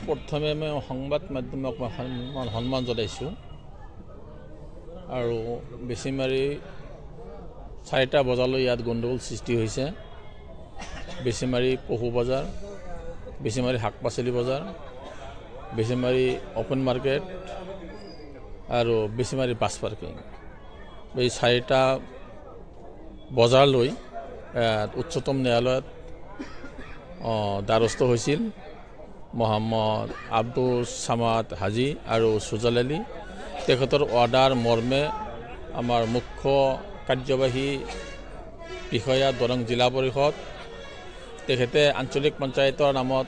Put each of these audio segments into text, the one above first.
প্ৰথমে মই সংবাদ মাধ্যমক সন্মান জনাইছোঁ আৰু বেছিমাৰি 4টা বজালৈ ইয়াত গণ্ডগোল সৃষ্টি হৈছে। বেছিমাৰি পশু বজাৰ, বেছিমাৰি শাক পাচলি বজাৰ, বেছিমাৰি অপেন মাৰ্কেট আৰু বেছিমাৰি বাছ পাৰ্কিং, এই 4টা বজাৰলৈ উচ্চতম ন্যায়ালয়ত দ্বাৰস্থ হৈছিল মহম্মদ আব্দুল সামাদ হাজি আৰু সুজাল আলী। তেখেতৰ অৰ্ডাৰ মৰ্মে আমাৰ মুখ্য কাৰ্যবাহী বিষয়া দৰং জিলা পৰিষদ তেখেতে আঞ্চলিক পঞ্চায়তৰ নামত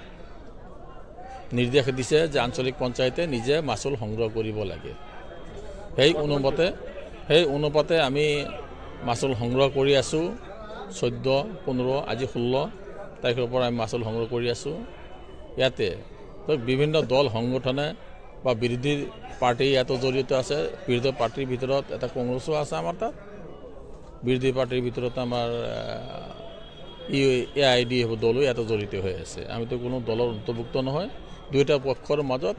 নিৰ্দেশ দিছে যে আঞ্চলিক পঞ্চায়তে নিজে মাচুল সংগ্ৰহ কৰিব লাগে। সেই অনুপাতে আমি মাচুল সংগ্ৰহ কৰি আছোঁ। 14, 15 আজি 16 তাৰিখৰ পৰা আমি মাচুল সংগ্ৰহ কৰি আছোঁ। ইয়াতে বিভিন্ন দল সংগঠনে বা বিৰোধী পাৰ্টি ইয়াতো জড়িত আছে। বিৰোধী পাৰ্টিৰ ভিতৰত এটা কংগ্ৰেছো আছে। আমাৰ তাত বিৰোধী পাৰ্টিৰ ভিতৰত আমাৰ AIDF দলো ইয়াতে জড়িত হৈ আছে। আমিতো কোনো দলৰ অন্তৰ্ভুক্ত নহয়। দুয়োটা পক্ষৰ মাজত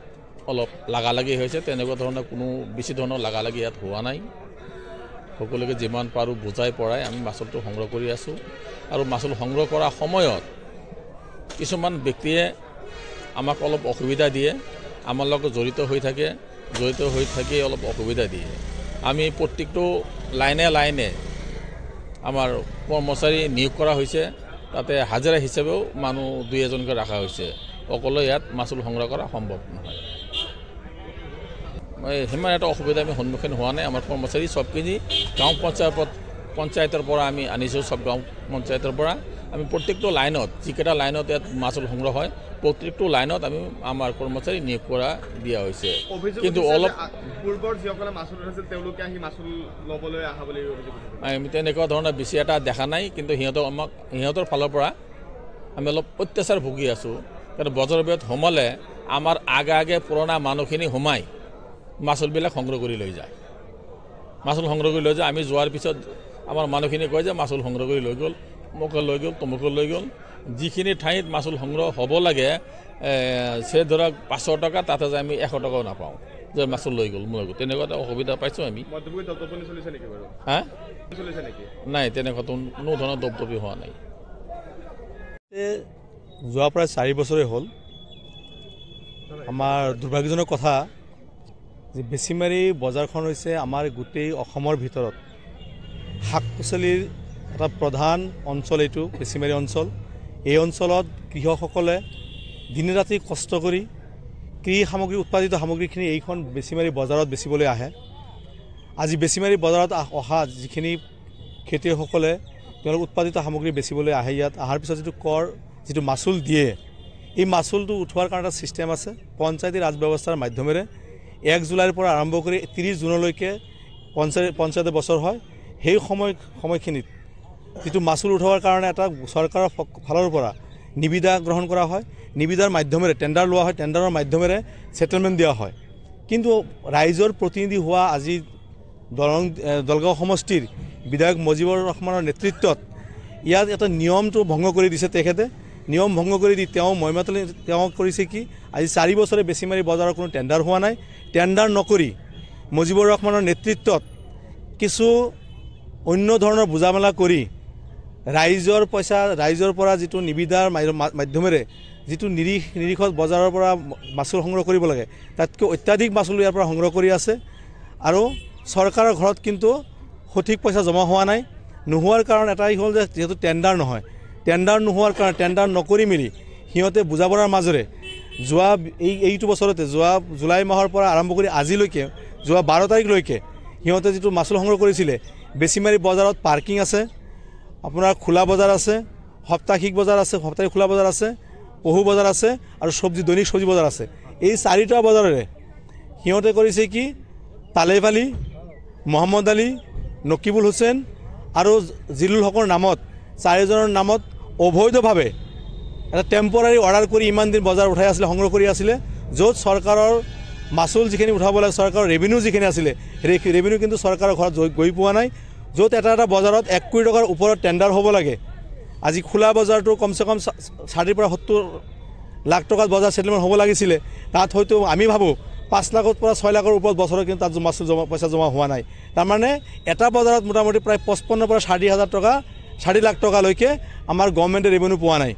অলপ লাগালাগি হৈছে। তেনেকুৱা ধৰণৰ কোনো বেছি ধৰণৰ লাগালাগি ইয়াত হোৱা নাই। সকলোকে যিমান পাৰোঁ বুজাই পৰাই আমি মাচুলটো সংগ্ৰহ কৰি আছোঁ। আৰু মাচুল সংগ্ৰহ কৰাৰ সময়ত কিছুমান ব্যক্তিয়ে আমাক অলপ অসুবিধা দিয়ে, আমাৰ লগত জড়িত হৈ থাকি অলপ অসুবিধা দিয়ে। আমি প্ৰত্যেকটো লাইনে আমাৰ কৰ্মচাৰী নিয়োগ কৰা হৈছে। তাতে হাজিৰা হিচাপেও মানুহ 2-এজনকৈ ৰখা হৈছে। অকলে ইয়াত মাচুল সংগ্ৰহ কৰা সম্ভৱ নহয়। সিমান এটা অসুবিধা আমি সন্মুখীন হোৱা নাই। আমাৰ কৰ্মচাৰী সবখিনি গাঁও পঞ্চায়তৰ পৰা আমি আনিছোঁ। সব গাঁও পঞ্চায়তৰ পৰা আমি প্ৰত্যেকটো লাইনত যিকেইটা লাইনত ইয়াত মাচুল সংগ্ৰহ হয় প্ৰত্যেকটো লাইনত আমি আমাৰ কৰ্মচাৰী নিয়োগ কৰা দিয়া হৈছে। কিন্তু অলপ পূৰ্বৰ যিসকলে মাচুল লৈছিল তেওঁলোকে আহি মাচুল ল'বলৈ অহা বুলি আমি তেনেকুৱা ধৰণৰ বেছি এটা দেখা নাই। কিন্তু সিহঁতৰ ফালৰ পৰা আমি অলপ অত্যাচাৰ ভুগি আছোঁ। কাৰণ বজাৰ বেৰত সোমালে আমাৰ আগে পুৰণা মানুহখিনি সোমাই মাচুলবিলাক সংগ্ৰহ কৰি লৈ যায়। আমি যোৱাৰ পিছত আমাৰ মানুহখিনি কয় যে মাচুল সংগ্ৰহ কৰি লৈ গ'ল, অমুকে লৈ গ'ল, তমুকে লৈ গ'ল। যিখিনি ঠাইত মাচুল সংগ্ৰহ হ'ব লাগে সে ধৰক 500 টকা, তাতে যে আমি 100 টকাও নাপাওঁ যে মাচুল লৈ গ'ল। তেনেকুৱা এটা অসুবিধা পাইছোঁ আমি। নাই, তেনেকুৱা কোনো ধৰণৰ দপদপি হোৱা নাই। যোৱা প্ৰায় 4 বছৰে হ'ল। আমাৰ দুৰ্ভাগ্যজনক কথা যে বেছিমাৰি বজাৰখন হৈছে আমাৰ গোটেই অসমৰ ভিতৰত শাক পাচলিৰ এটা প্ৰধান অঞ্চল। এইটো বেছিমাৰি অঞ্চল। এই অঞ্চলত কৃষকসকলে দিনে ৰাতি কষ্ট কৰি কৃষি সামগ্ৰী উৎপাদিত সামগ্ৰীখিনি এইখন বেছিমাৰি বজাৰত বেচিবলৈ আহে। আজি বেছিমাৰি বজাৰত অহা যিখিনি খেতিয়কসকলে তেওঁলোক উৎপাদিত সামগ্ৰী বেচিবলৈ আহে, ইয়াত অহাৰ পিছত যিটো মাচুল দিয়ে, এই মাচুলটো উঠোৱাৰ কাৰণে এটা ছিষ্টেম আছে। পঞ্চায়তী ৰাজ ব্যৱস্থাৰ মাধ্যমেৰে 1 জুলাইৰ পৰা আৰম্ভ কৰি 30 জুনলৈকে পঞ্চায়ত বছৰ হয়। সেই সময়খিনিত যিটো মাচুল উঠোৱাৰ কাৰণে এটা চৰকাৰৰ ফালৰ পৰা নিবিদা গ্ৰহণ কৰা হয়। নিবিদাৰ মাধ্যমেৰে টেণ্ডাৰ লোৱা হয়। টেণ্ডাৰৰ মাধ্যমেৰে ছেটেলমেণ্ট দিয়া হয়। কিন্তু ৰাইজৰ প্ৰতিনিধি হোৱা আজি দলগাঁও সমষ্টিৰ বিধায়ক মুজিবুৰ ৰহমানৰ নেতৃত্বত ইয়াত এটা নিয়মটো ভংগ কৰি দিছে। তেখেতে নিয়ম ভংগ কৰি দি তেওঁ কৰিছে কি, আজি 4 বছৰে বেছিমাৰি বজাৰৰ কোনো টেণ্ডাৰ হোৱা নাই। টেণ্ডাৰ নকৰি মুজিবুৰ ৰহমানৰ নেতৃত্বত কিছু অন্য ধৰণৰ বুজামেলা কৰি ৰাইজৰ পৰা যিটো নিবিদাৰ মাধ্যমেৰে যিটো নিৰিখত বজাৰৰ পৰা মাচুল সংগ্ৰহ কৰিব লাগে তাতকৈ অত্যাধিক মাচুল ইয়াৰ পৰা সংগ্ৰহ কৰি আছে। আৰু চৰকাৰৰ ঘৰত কিন্তু সঠিক পইচা জমা হোৱা নাই। নোহোৱাৰ কাৰণ এটাই হ'ল যে যিহেতু টেণ্ডাৰ নহয়, টেণ্ডাৰ নোহোৱাৰ কাৰণে টেণ্ডাৰ নকৰি মেলি সিহঁতে বুজাবৰাৰ মাজেৰে এইটো বছৰতে যোৱা জুলাই মাহৰ পৰা আৰম্ভ কৰি আজিলৈকে যোৱা 12 তাৰিখলৈকে সিহঁতে যিটো মাচুল সংগ্ৰহ কৰিছিলে, বেছিমাৰি বজাৰত পাৰ্কিং আছে, আপোনাৰ খোলা বজাৰ আছে, সাপ্তাহিক বজাৰ আছে, সাপ্তাহিক খোলা বজাৰ আছে, পশু বজাৰ আছে আৰু দৈনিক চব্জি বজাৰ আছে। এই 4টা বজাৰেৰে সিহঁতে কৰিছে কি, তালেব আলী, মহম্মদ আলী, নকিবুল হুছেইন আৰু জিলুল হকৰ নামত 4জনৰ নামত অবৈধভাৱে এটা টেম্পৰাৰী অৰ্ডাৰ কৰি ইমান দিন বজাৰ উঠাই আছিলে, সংগ্ৰহ কৰি আছিলে। য'ত চৰকাৰৰ মাচুল যিখিনি উঠাব লাগে, চৰকাৰৰ ৰেভিনিউ যিখিনি আছিলে, সেই ৰেভিনিউ কিন্তু চৰকাৰৰ ঘৰত গৈ পোৱা নাই। য'ত এটা বজাৰত 1 কোটি টকাৰ ওপৰত টেণ্ডাৰ হ'ব লাগে, আজি খোলা বজাৰটো কমচে কম 60 পৰা 70 লাখ টকাত বজাৰ ছেটেলমেণ্ট হ'ব লাগিছিলে তাত হয়তো আমি ভাবোঁ 5 লাখৰ পৰা 6 লাখৰ ওপৰত বছৰত কিন্তু তাত মাছুল পইচা জমা হোৱা নাই। তাৰমানে এটা বজাৰত মোটামুটি প্ৰায় 55 পৰা 60,000 টকা 4 লাখ টকালৈকে আমাৰ গভৰ্ণমেণ্টে ৰেভিনিউ পোৱা নাই।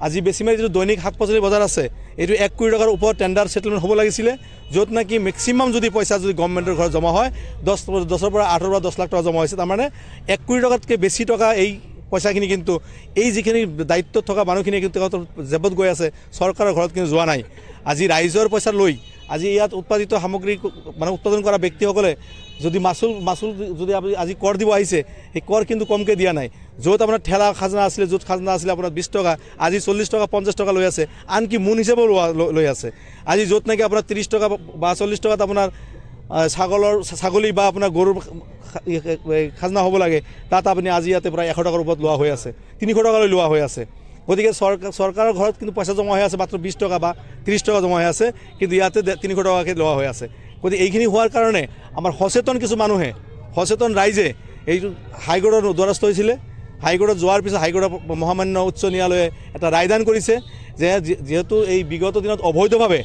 আজি বেছিমাৰি যিটো দৈনিক শাক পাচলি বজাৰ আছে এইটো 1 কোটি টকাৰ ওপৰত টেণ্ডাৰ ছেটেলমেণ্ট হ'ব লাগিছিলে, য'ত নেকি মেক্সিমাম যদি পইচা যদি গভৰ্ণমেণ্টৰ ঘৰত জমা হয় 10 পৰা 8 পৰা 10 লাখ টকা জমা হৈছে। তাৰমানে 1 কোটি টকাতকৈ বেছি টকা এই পইচাখিনি কিন্তু এই যিখিনি দায়িত্বত থকা মানুহখিনি কিন্তু জেপত গৈ আছে, চৰকাৰৰ ঘৰত কিন্তু যোৱা নাই। আজি ৰাইজৰ পইচা লৈ আজি ইয়াত উৎপাদিত সামগ্ৰী মানে উৎপাদন কৰা ব্যক্তিসকলে যদি মাছুল যদি আজি কৰ দিব আহিছে সেই কৰ কিন্তু কমকৈ দিয়া নাই। য'ত আপোনাৰ ঠেলা খাজনা আছিলে, য'ত খাজনা আছিলে আপোনাৰ 20 টকা আজি 40 টকা 50 টকা লৈ আছে, আনকি মোন হিচাপেও লৈ আছে। আজি য'ত নেকি আপোনাৰ 30 টকা বা 40 টকাত আপোনাৰ ছাগলী বা আপোনাৰ গৰুৰ খাজনা হ'ব লাগে তাত আপুনি আজি ইয়াতে প্ৰায় 100 টকাৰ ওপৰত লোৱা হৈ আছে, 300 টকালৈ লোৱা হৈ আছে। গতিকে চৰকাৰৰ ঘৰত কিন্তু পইচা জমা হৈ আছে মাত্ৰ 20 টকা বা 30 টকা জমা হৈ আছে, কিন্তু ইয়াতে 300 টকাকৈ লোৱা হৈ আছে। গতিকে এইখিনি হোৱাৰ কাৰণে আমাৰ সচেতন কিছু মানুহে, সচেতন ৰাইজে এইটো হাইকোৰ্টৰ দ্বাৰস্থ হৈছিলে। হাইকোৰ্টত যোৱাৰ পিছত হাইকোৰ্টৰ মহামান্য উচ্চ ন্যায়ালয়ে এটা ৰায়দান কৰিছে যে যিহেতু এই বিগত দিনত অবৈধভাৱে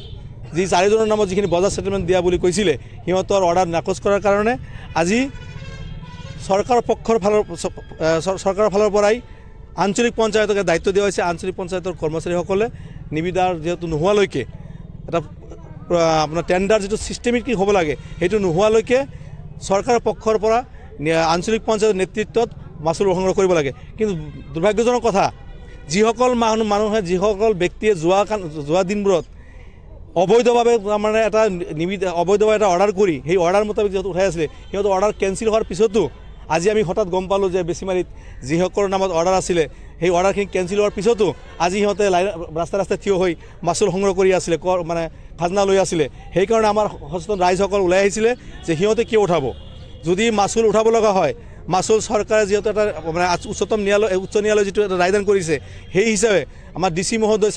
যি 4জনৰ নামত যিখিনি বজাৰ ছেটেলমেণ্ট দিয়া বুলি কৈছিলে সিহঁতৰ অৰ্ডাৰ নাকচ কৰাৰ কাৰণে আজি চৰকাৰৰ ফালৰ পৰাই আঞ্চলিক পঞ্চায়তকে দায়িত্ব দিয়া হৈছে। আঞ্চলিক পঞ্চায়তৰ কৰ্মচাৰীসকলে নিবিদাৰ যিহেতু নোহোৱালৈকে এটা আপোনাৰ টেণ্ডাৰ যিটো চিষ্টেমিক হ'ব লাগে সেইটো নোহোৱালৈকে চৰকাৰৰ পক্ষৰ পৰা আঞ্চলিক পঞ্চায়তৰ নেতৃত্বত মাছুল সংগ্ৰহ কৰিব লাগে। কিন্তু দুৰ্ভাগ্যজনক কথা, যিসকল মানুহে যিসকল ব্যক্তিয়ে যোৱা দিনবোৰত অবৈধভাৱে মানে অবৈধভাৱে এটা অৰ্ডাৰ কৰি সেই অৰ্ডাৰ মোতাবেক যিহেতু উঠাই আছিলে সিহঁতৰ অৰ্ডাৰ কেঞ্চেল হোৱাৰ পিছতো আজি আমি হঠাৎ গম পালোঁ যে বেছিমাৰিত যিসকলৰ নামত অৰ্ডাৰ আছিলে সেই অৰ্ডাৰখিনি কেঞ্চেল হোৱাৰ পিছতো আজি সিহঁতে ৰাস্তাই থিয় হৈ মাছুল সংগ্ৰহ কৰি আছিলে, মানে খাজনা লৈ আছিলে। সেইকাৰণে আমাৰ সচেতন ৰাইজসকল ওলাই আহিছিলে যে সিহঁতে কিয় উঠাব, যদি মাছুল উঠাব লগা হয় মাছুল চৰকাৰে যিহেতু এটা মানে উচ্চ ন্যায়ালয়ে যিটো এটা ৰায়দান কৰিছে সেই হিচাপে আমাৰ DC মহোদয়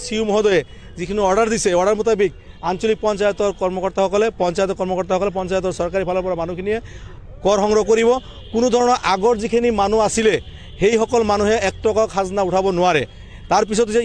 CU মহোদয়ে যিখিনি অৰ্ডাৰ দিছে অৰ্ডাৰ মোতাবেক আঞ্চলিক পঞ্চায়তৰ কৰ্মকৰ্তাসকলে পঞ্চায়তৰ চৰকাৰী ফালৰ পৰা মানুহখিনিয়ে কৰ সংগ্ৰহ কৰিব। কোনো ধৰণৰ আগৰ যিখিনি মানুহ আছিলে সেইসকল মানুহে 1 টকা খাজনা উঠাব নোৱাৰে। তাৰপিছত যে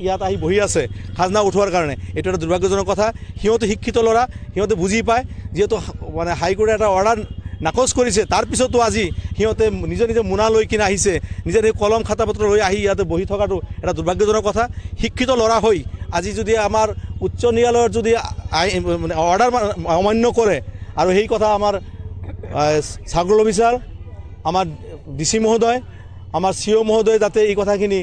ইয়াত আহি বহি আছে খাজনা উঠোৱাৰ কাৰণে, এইটো এটা দুৰ্ভাগ্যজনক কথা। সিহঁতে শিক্ষিত ল'ৰা, সিহঁতে বুজি পায় যিহেতু মানে হাইকোৰ্টে এটা অৰ্ডাৰ নাকচ কৰিছে, তাৰপিছতো আজি সিহঁতে নিজে মোনা লৈ কিনে আহিছে, নিজে কলম খাতা পত্ৰ লৈ আহি ইয়াতে বহি থকাটো এটা দুৰ্ভাগ্যজনক কথা। শিক্ষিত ল'ৰা হৈ আজি যদি আমাৰ উচ্চ ন্যায়ালয়ৰ যদি অৰ্ডাৰ অমান্য কৰে আৰু সেই কথা আমাৰ ছাগল অফিচাৰ, আমাৰ DC মহোদয়, আমাৰ CO মহোদয় যাতে এই কথাখিনি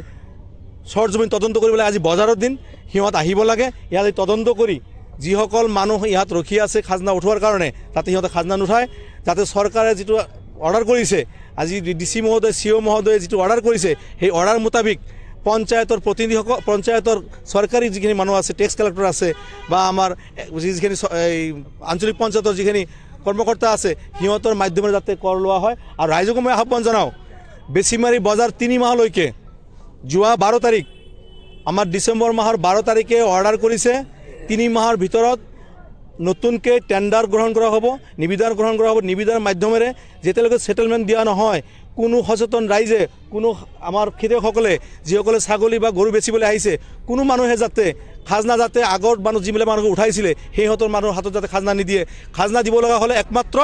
সৰজমিন তদন্ত কৰিবলৈ আজি বজাৰৰ দিন সিহঁত আহিব লাগে, ইয়াত তদন্ত কৰি যিসকল মানুহ ইয়াত ৰখি আছে খাজনা উঠোৱাৰ কাৰণে তাতে সিহঁতে খাজনা নুঠায়, যাতে চৰকাৰে যিটো অৰ্ডাৰ কৰিছে আজি DC মহোদয় CO মহোদয়ে যিটো অৰ্ডাৰ কৰিছে সেই অৰ্ডাৰ মোতাবিক পঞ্চায়তৰ প্ৰতিনিধিসকল, পঞ্চায়তৰ চৰকাৰী যিখিনি মানুহ আছে, টেক্স কালেক্টৰ আছে বা আমাৰ যিখিনি আঞ্চলিক পঞ্চায়তৰ যিখিনি কৰ্মকৰ্তা আছে সিহঁতৰ মাধ্যমেৰে যাতে কৰ লোৱা হয়। আৰু ৰাইজকো মই আহ্বান জনাওঁ, বেছিমাৰি বজাৰ 3 মাহলৈকে যোৱা 12 তাৰিখ আমাৰ ডিচেম্বৰ মাহৰ 12 তাৰিখে অৰ্ডাৰ কৰিছে, 3 মাহৰ ভিতৰত নতুনকৈ টেণ্ডাৰ গ্ৰহণ কৰা হ'ব, নিবিদাৰ গ্ৰহণ কৰা হ'ব। নিবিদাৰ মাধ্যমেৰে যেতিয়ালৈকে ছেটেলমেণ্ট দিয়া নহয় কোনো সচেতন ৰাইজে, কোনো আমাৰ খেতিয়কসকলে যিসকলে ছাগলী বা গৰু বেচিবলৈ আহিছে কোনো মানুহে যাতে খাজনা যাতে আগৰ মানুহ যিবিলাক মানুহক উঠাইছিলে সিহঁতৰ মানুহৰ হাতত যাতে খাজনা নিদিয়ে। খাজনা দিব লগা হ'লে একমাত্ৰ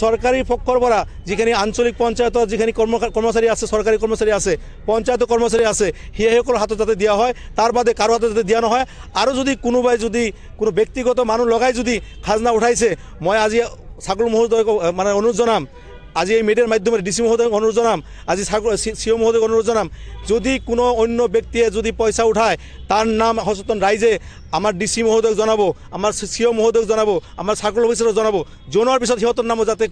চৰকাৰী পক্ষৰ পৰা যিখিনি আঞ্চলিক পঞ্চায়তৰ যিখিনি কৰ্মচাৰী আছে, চৰকাৰী কৰ্মচাৰী আছে, পঞ্চায়তৰ কৰ্মচাৰী আছে সেইসকলৰ হাতত যাতে দিয়া হয়, তাৰ বাদে কাৰো হাতত যাতে দিয়া নহয়। আৰু যদি কোনোবাই যদি কোনো ব্যক্তিগত মানুহ লগাই যদি খাজনা উঠাইছে, মই আজি ছাগল মহোদয়ক মানে অনুৰোধ জনাম, আজি এই মিডিয়াৰ মাধ্যমেৰে DC মহোদয়ক অনুৰোধ জনাম, আজি CO মহোদয়ক অনুৰোধ জনাম, যদি কোনো অন্য ব্যক্তিয়ে যদি পইচা উঠায় তাৰ নাম সচেতন ৰাইজে আমাৰ DC মহোদয়ক জনাব, আমাৰ CO মহোদয়ক জনাব, আমাৰ ছাগল অফিচাৰক জনাব। জনোৱাৰ পিছত সিহঁতৰ নামত যাতে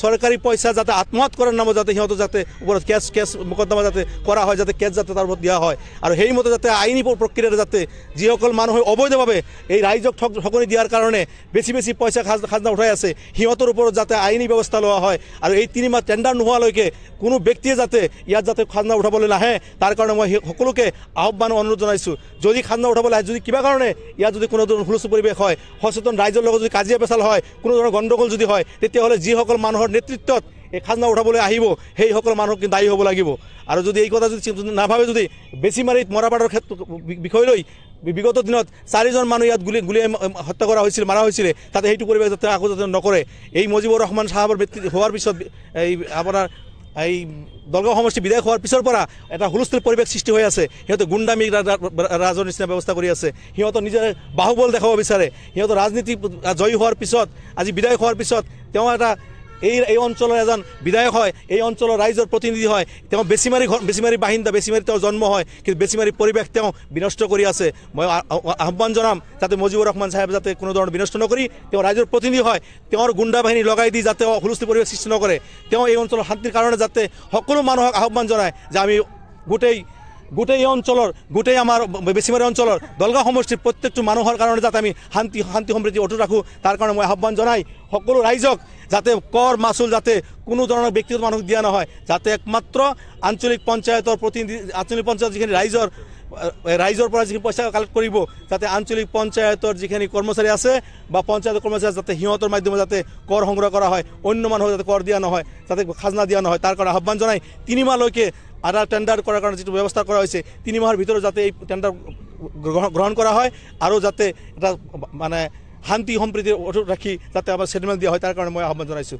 চৰকাৰী পইচা যাতে আত্মসাৎ কৰাৰ নামত যাতে সিহঁতৰ যাতে ওপৰত কেছ মোকদ্দমা যাতে কৰা হয়, যাতে কেছ যাতে তাৰ ওপৰত দিয়া হয়। আৰু সেইমতে যাতে আইনী প্ৰক্ৰিয়াৰে যাতে যিসকল মানুহে অবৈধভাৱে এই ৰাইজক ঠগনি দিয়াৰ কাৰণে বেছি পইচা খাজনা উঠাই আছে সিহঁতৰ ওপৰত যাতে আইনী ব্যৱস্থা লোৱা হয়। আৰু এই 3 মাহ টেণ্ডাৰ নোহোৱালৈকে কোনো ব্যক্তিয়ে যাতে ইয়াত যাতে খাজনা উঠাবলৈ নাহে তাৰ কাৰণে মই সকলোকে আহ্বান অনুৰোধ জনাইছোঁ। যদি খাজনা উঠাবলৈ আহে, যদি কিবা কাৰণে ইয়াত যদি কোনো ধৰণৰ হুলস্থুল পৰিৱেশ হয়, সচেতন ৰাইজৰ লগত যদি কাজিয়া পেচাল হয়, কোনো ধৰণৰ গণ্ডগোল যদি হয়, তেতিয়াহ'লে যিসকল মানুহৰ নেতৃত্বত এই খাজনা উঠাবলৈ আহিব সেইসকল মানুহক কিন্তু দায়ী হ'ব লাগিব। আৰু যদি এই কথা যদি নাভাবে, যদি বেছিমাৰিত মৰাপাটৰ ক্ষেত্ৰত বিষয় লৈ বিগত দিনত 4জন মানুহ ইয়াত গুলীয়াই হত্যা কৰা হৈছিল, মাৰা হৈছিলে, তাতে সেইটো পৰিৱেশ যাতে আকৌ যাতে নকৰে। এই মুজিবুৰ ৰহমান চাহাবৰ হোৱাৰ পিছত এই আপোনাৰ এই দলগাঁও সমষ্টি বিধায়ক হোৱাৰ পিছৰ পৰা এটা হুলস্থুল পৰিৱেশ সৃষ্টি হৈ আছে। সিহঁতে গুণ্ডামী ৰাজৰ নিচিনা ব্যৱস্থা কৰি আছে। সিহঁতৰ নিজৰ বাহুবল দেখাব বিচাৰে। সিহঁতৰ ৰাজনীতি জয়ী হোৱাৰ পিছত, আজি বিধায়ক হোৱাৰ পিছত তেওঁ এটা এই অঞ্চলৰ এজন বিধায়ক হয়, এই অঞ্চলৰ ৰাইজৰ প্ৰতিনিধি হয়, তেওঁ বেছিমাৰী বাসিন্দা, বেছিমাৰী তেওঁৰ জন্ম হয়, কিন্তু বেছিমাৰী পৰিৱেশ তেওঁ বিনষ্ট কৰি আছে। মই আহ্বান জনাম যাতে মুজিবুৰ ৰহমান চাহেব যাতে কোনো ধৰণৰ বিনষ্ট নকৰি, তেওঁ ৰাইজৰ প্ৰতিনিধি হয়, তেওঁৰ গুণ্ডা বাহিনী লগাই দি যাতে হুলস্থুল পৰিৱেশ সৃষ্টি নকৰে। তেওঁ এই অঞ্চলৰ শান্তিৰ কাৰণে যাতে সকলো মানুহক আহ্বান জনায় যে আমি গোটেই এই অঞ্চলৰ, গোটেই আমাৰ বেছিমাৰী অঞ্চলৰ দলগাঁও সমষ্টিৰ প্ৰত্যেকটো মানুহৰ কাৰণে যাতে আমি শান্তি সম্প্ৰীতি অটুট ৰাখোঁ, তাৰ কাৰণে মই আহ্বান জনাই সকলো ৰাইজক যাতে কৰ মাচুল যাতে কোনো ধৰণৰ ব্যক্তিগত মানুহক দিয়া নহয়, যাতে একমাত্ৰ আঞ্চলিক পঞ্চায়তৰ প্ৰতিনিধি, আঞ্চলিক পঞ্চায়ত যিখিনি ৰাইজৰ পৰা যিখিনি পইচা কালেক্ট কৰিব, যাতে আঞ্চলিক পঞ্চায়তৰ যিখিনি কৰ্মচাৰী আছে বা পঞ্চায়তৰ কৰ্মচাৰী যাতে সিহঁতৰ মাধ্যমে যাতে কৰ সংগ্ৰহ কৰা হয়, অন্য মানুহক যাতে কৰ দিয়া নহয়, যাতে খাজনা দিয়া নহয়, তাৰ কাৰণে আহ্বান জনাই 3 মাহলৈকে এটা টেণ্ডাৰ কৰাৰ কাৰণে যিটো ব্যৱস্থা কৰা হৈছে, 3 মাহৰ ভিতৰত যাতে এই টেণ্ডাৰ গ্ৰহণ কৰা হয় আৰু যাতে এটা মানে শান্তি সম্প্ৰীতি অটুট ৰাখি যাতে আমাৰ ছেটেলমেণ্ট দিয়া হয়, তাৰ কাৰণে মই আহ্বান জনাইছোঁ।